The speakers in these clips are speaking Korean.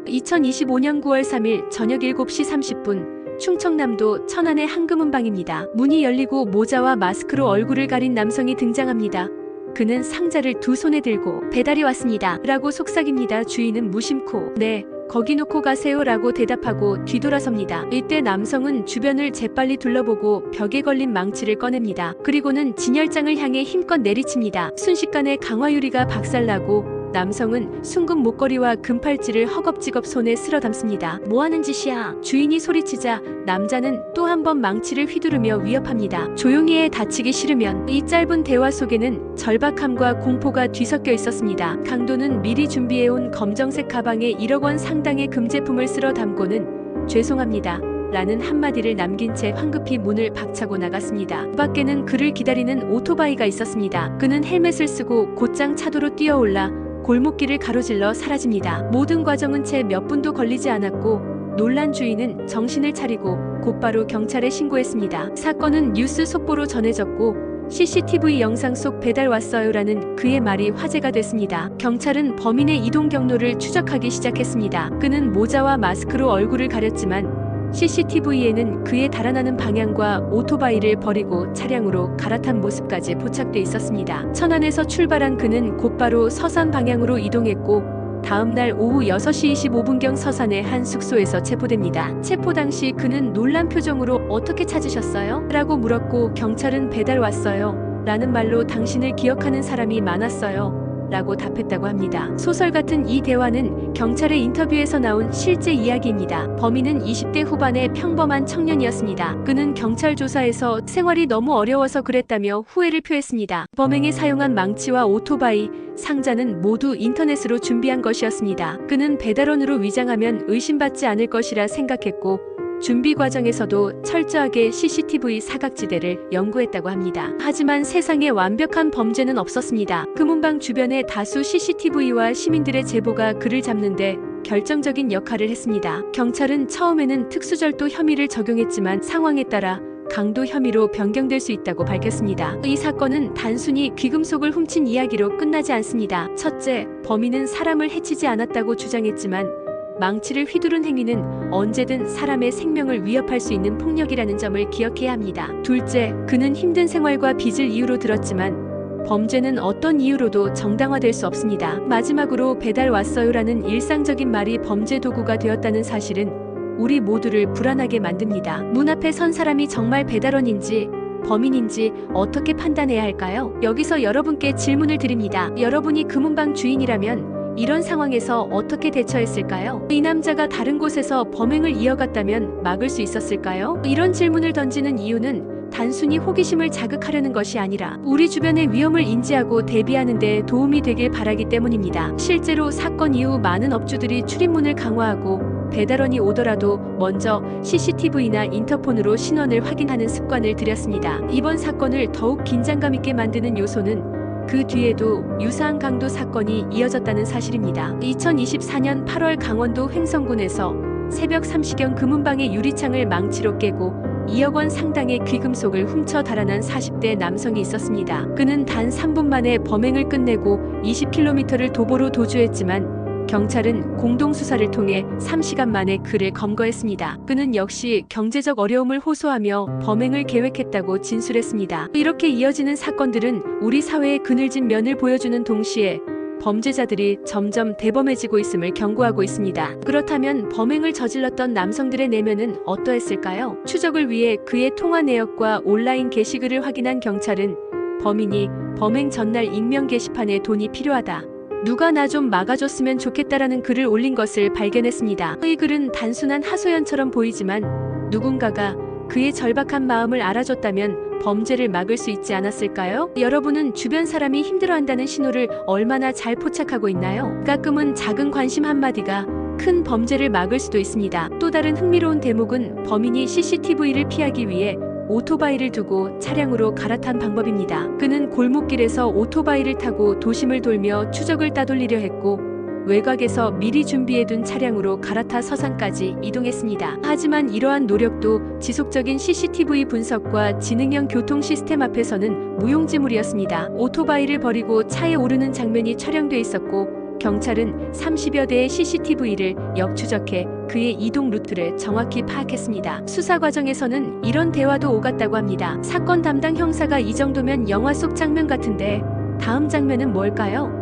2025년 9월 3일 저녁 7시 30분 충청남도 천안의 한금은방입니다. 문이 열리고 모자와 마스크로 얼굴을 가린 남성이 등장합니다. 그는 상자를 두 손에 들고 배달이 왔습니다 라고 속삭입니다. 주인은 무심코 네, 거기 놓고 가세요 라고 대답하고 뒤돌아섭니다. 이때 남성은 주변을 재빨리 둘러보고 벽에 걸린 망치를 꺼냅니다. 그리고는 진열장을 향해 힘껏 내리칩니다. 순식간에 강화유리가 박살나고 남성은 순금 목걸이와 금팔찌를 허겁지겁 손에 쓸어 담습니다. 뭐하는 짓이야? 주인이 소리치자 남자는 또 한 번 망치를 휘두르며 위협합니다. 조용히 해, 다치기 싫으면. 이 짧은 대화 속에는 절박함과 공포가 뒤섞여 있었습니다. 강도는 미리 준비해온 검정색 가방에 1억 원 상당의 금제품을 쓸어 담고는 죄송합니다 라는 한마디를 남긴 채 황급히 문을 박차고 나갔습니다. 그 밖에는 그를 기다리는 오토바이가 있었습니다. 그는 헬멧을 쓰고 곧장 차도로 뛰어올라 골목길을 가로질러 사라집니다. 모든 과정은 채 몇 분도 걸리지 않았고 놀란 주인은 정신을 차리고 곧바로 경찰에 신고했습니다. 사건은 뉴스 속보로 전해졌고 CCTV 영상 속 배달 왔어요라는 그의 말이 화제가 됐습니다. 경찰은 범인의 이동 경로를 추적하기 시작했습니다. 그는 모자와 마스크로 얼굴을 가렸지만 CCTV에는 그의 달아나는 방향과 오토바이를 버리고 차량으로 갈아탄 모습까지 포착돼 있었습니다. 천안에서 출발한 그는 곧바로 서산 방향으로 이동했고 다음날 오후 6시 25분경 서산의 한 숙소에서 체포됩니다. 체포 당시 그는 놀란 표정으로 어떻게 찾으셨어요? 라고 물었고 경찰은 배달 왔어요 라는 말로 당신을 기억하는 사람이 많았어요 라고 답했다고 합니다. 소설 같은 이 대화는 경찰의 인터뷰에서 나온 실제 이야기입니다. 범인은 20대 후반의 평범한 청년이었습니다. 그는 경찰 조사에서 생활이 너무 어려워서 그랬다며 후회를 표했습니다. 범행에 사용한 망치와 오토바이, 상자는 모두 인터넷으로 준비한 것이었습니다. 그는 배달원으로 위장하면 의심받지 않을 것이라 생각했고 준비 과정에서도 철저하게 CCTV 사각지대를 연구했다고 합니다. 하지만 세상에 완벽한 범죄는 없었습니다. 금은방 주변에 다수 CCTV와 시민들의 제보가 그를 잡는데 결정적인 역할을 했습니다. 경찰은 처음에는 특수절도 혐의를 적용했지만 상황에 따라 강도 혐의로 변경될 수 있다고 밝혔습니다. 이 사건은 단순히 귀금속을 훔친 이야기로 끝나지 않습니다. 첫째, 범인은 사람을 해치지 않았다고 주장했지만 망치를 휘두른 행위는 언제든 사람의 생명을 위협할 수 있는 폭력이라는 점을 기억해야 합니다. 둘째, 그는 힘든 생활과 빚을 이유로 들었지만 범죄는 어떤 이유로도 정당화될 수 없습니다. 마지막으로 배달 왔어요라는 일상적인 말이 범죄 도구가 되었다는 사실은 우리 모두를 불안하게 만듭니다. 문 앞에 선 사람이 정말 배달원인지 범인인지 어떻게 판단해야 할까요? 여기서 여러분께 질문을 드립니다. 여러분이 금은방 주인이라면 이런 상황에서 어떻게 대처했을까요? 이 남자가 다른 곳에서 범행을 이어갔다면 막을 수 있었을까요? 이런 질문을 던지는 이유는 단순히 호기심을 자극하려는 것이 아니라 우리 주변의 위험을 인지하고 대비하는 데 도움이 되길 바라기 때문입니다. 실제로 사건 이후 많은 업주들이 출입문을 강화하고 배달원이 오더라도 먼저 CCTV나 인터폰으로 신원을 확인하는 습관을 들였습니다. 이번 사건을 더욱 긴장감 있게 만드는 요소는 그 뒤에도 유사한 강도 사건이 이어졌다는 사실입니다. 2024년 8월 강원도 횡성군에서 새벽 3시경 금은방의 유리창을 망치로 깨고 2억 원 상당의 귀금속을 훔쳐 달아난 40대 남성이 있었습니다. 그는 단 3분 만에 범행을 끝내고 20km를 도보로 도주했지만 경찰은 공동수사를 통해 3시간 만에 그를 검거했습니다. 그는 역시 경제적 어려움을 호소하며 범행을 계획했다고 진술했습니다. 이렇게 이어지는 사건들은 우리 사회의 그늘진 면을 보여주는 동시에 범죄자들이 점점 대범해지고 있음을 경고하고 있습니다. 그렇다면 범행을 저질렀던 남성들의 내면은 어떠했을까요? 추적을 위해 그의 통화 내역과 온라인 게시글을 확인한 경찰은 범인이 범행 전날 익명 게시판에 돈이 필요하다, 누가 나 좀 막아줬으면 좋겠다라는 글을 올린 것을 발견했습니다. 이 글은 단순한 하소연처럼 보이지만 누군가가 그의 절박한 마음을 알아줬다면 범죄를 막을 수 있지 않았을까요? 여러분은 주변 사람이 힘들어한다는 신호를 얼마나 잘 포착하고 있나요? 가끔은 작은 관심 한마디가 큰 범죄를 막을 수도 있습니다. 또 다른 흥미로운 대목은 범인이 CCTV를 피하기 위해 오토바이를 두고 차량으로 갈아탄 방법입니다. 그는 골목길에서 오토바이를 타고 도심을 돌며 추적을 따돌리려 했고 외곽에서 미리 준비해둔 차량으로 갈아타 서산까지 이동했습니다. 하지만 이러한 노력도 지속적인 CCTV 분석과 지능형 교통 시스템 앞에서는 무용지물이었습니다. 오토바이를 버리고 차에 오르는 장면이 촬영돼 있었고 경찰은 30여 대의 CCTV를 역추적해 그의 이동 루트를 정확히 파악했습니다. 수사 과정에서는 이런 대화도 오갔다고 합니다. 사건 담당 형사가 이 정도면 영화 속 장면 같은데 다음 장면은 뭘까요?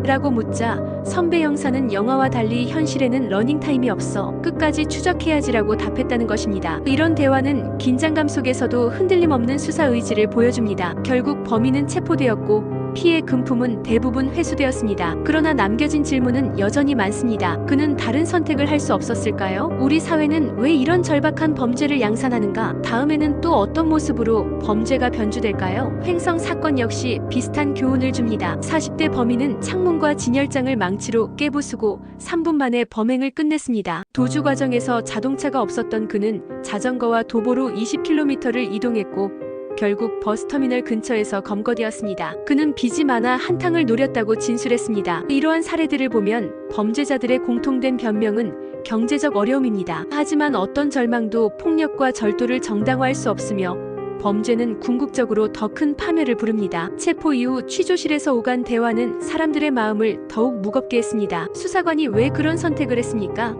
라고 묻자 선배 형사는 영화와 달리 현실에는 러닝타임이 없어 끝까지 추적해야지라고 답했다는 것입니다. 이런 대화는 긴장감 속에서도 흔들림 없는 수사 의지를 보여줍니다. 결국 범인은 체포되었고 피해 금품은 대부분 회수되었습니다. 그러나 남겨진 질문은 여전히 많습니다. 그는 다른 선택을 할 수 없었을까요? 우리 사회는 왜 이런 절박한 범죄를 양산하는가? 다음에는 또 어떤 모습으로 범죄가 변주될까요? 횡성 사건 역시 비슷한 교훈을 줍니다. 40대 범인은 창문과 진열장을 망치로 깨부수고 3분 만에 범행을 끝냈습니다. 도주 과정에서 자동차가 없었던 그는 자전거와 도보로 20km를 이동했고 결국 버스터미널 근처에서 검거되었습니다. 그는 빚이 많아 한탕을 노렸다고 진술했습니다. 이러한 사례들을 보면 범죄자들의 공통된 변명은 경제적 어려움입니다. 하지만 어떤 절망도 폭력과 절도를 정당화할 수 없으며 범죄는 궁극적으로 더 큰 파멸을 부릅니다. 체포 이후 취조실에서 오간 대화는 사람들의 마음을 더욱 무겁게 했습니다. 수사관이 왜 그런 선택을 했습니까?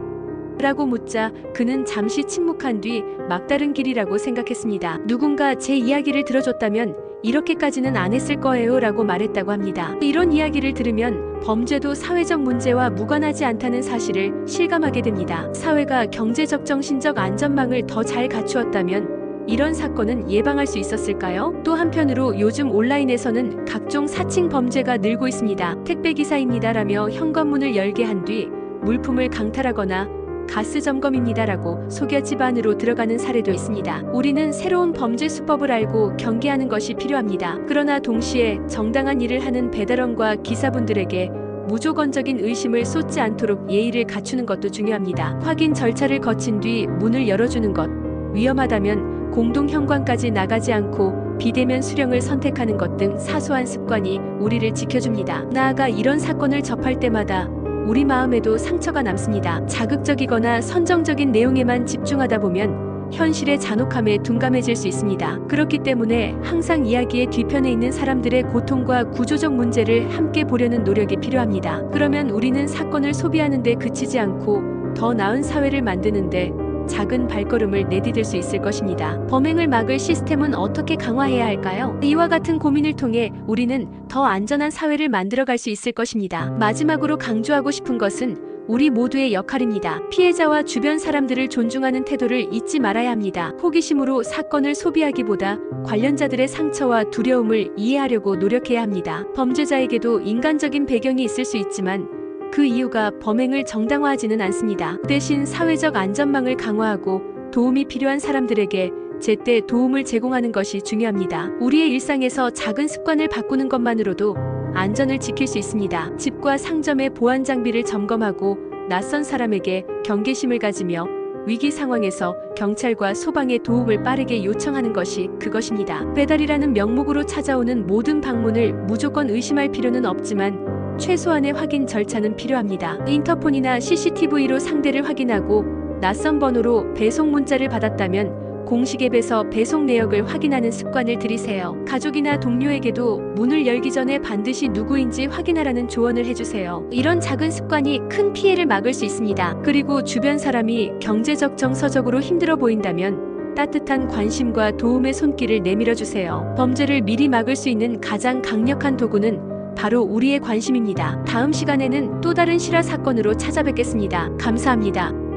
라고 묻자 그는 잠시 침묵한 뒤 막다른 길이라고 생각했습니다. 누군가 제 이야기를 들어줬다면 이렇게까지는 안 했을 거예요 라고 말했다고 합니다. 이런 이야기를 들으면 범죄도 사회적 문제와 무관하지 않다는 사실을 실감하게 됩니다. 사회가 경제적 정신적 안전망을 더 잘 갖추었다면 이런 사건은 예방할 수 있었을까요? 또 한편으로 요즘 온라인에서는 각종 사칭 범죄가 늘고 있습니다. 택배기사입니다라며 현관문을 열게 한 뒤 물품을 강탈하거나 가스 점검입니다라고 속여 집 안으로 들어가는 사례도 있습니다. 우리는 새로운 범죄 수법을 알고 경계하는 것이 필요합니다. 그러나 동시에 정당한 일을 하는 배달원과 기사분들에게 무조건적인 의심을 쏟지 않도록 예의를 갖추는 것도 중요합니다. 확인 절차를 거친 뒤 문을 열어주는 것, 위험하다면 공동 현관까지 나가지 않고 비대면 수령을 선택하는 것 등 사소한 습관이 우리를 지켜줍니다. 나아가 이런 사건을 접할 때마다 우리 마음에도 상처가 남습니다. 자극적이거나 선정적인 내용에만 집중하다 보면 현실의 잔혹함에 둔감해질 수 있습니다. 그렇기 때문에 항상 이야기의 뒤편에 있는 사람들의 고통과 구조적 문제를 함께 보려는 노력이 필요합니다. 그러면 우리는 사건을 소비하는 데 그치지 않고 더 나은 사회를 만드는 데 작은 발걸음을 내디딜 수 있을 것입니다. 범행을 막을 시스템은 어떻게 강화해야 할까요? 이와 같은 고민을 통해 우리는 더 안전한 사회를 만들어갈 수 있을 것입니다. 마지막으로 강조하고 싶은 것은 우리 모두의 역할입니다. 피해자와 주변 사람들을 존중하는 태도를 잊지 말아야 합니다. 호기심으로 사건을 소비하기보다 관련자들의 상처와 두려움을 이해하려고 노력해야 합니다. 범죄자에게도 인간적인 배경이 있을 수 있지만 그 이유가 범행을 정당화하지는 않습니다. 대신 사회적 안전망을 강화하고 도움이 필요한 사람들에게 제때 도움을 제공하는 것이 중요합니다. 우리의 일상에서 작은 습관을 바꾸는 것만으로도 안전을 지킬 수 있습니다. 집과 상점의 보안 장비를 점검하고 낯선 사람에게 경계심을 가지며 위기 상황에서 경찰과 소방의 도움을 빠르게 요청하는 것이 그것입니다. 배달이라는 명목으로 찾아오는 모든 방문을 무조건 의심할 필요는 없지만 최소한의 확인 절차는 필요합니다. 인터폰이나 CCTV로 상대를 확인하고 낯선 번호로 배송 문자를 받았다면 공식 앱에서 배송 내역을 확인하는 습관을 들이세요. 가족이나 동료에게도 문을 열기 전에 반드시 누구인지 확인하라는 조언을 해주세요. 이런 작은 습관이 큰 피해를 막을 수 있습니다. 그리고 주변 사람이 경제적 정서적으로 힘들어 보인다면 따뜻한 관심과 도움의 손길을 내밀어 주세요. 범죄를 미리 막을 수 있는 가장 강력한 도구는 바로 우리의 관심입니다. 다음 시간에는 또 다른 실화 사건으로 찾아뵙겠습니다. 감사합니다.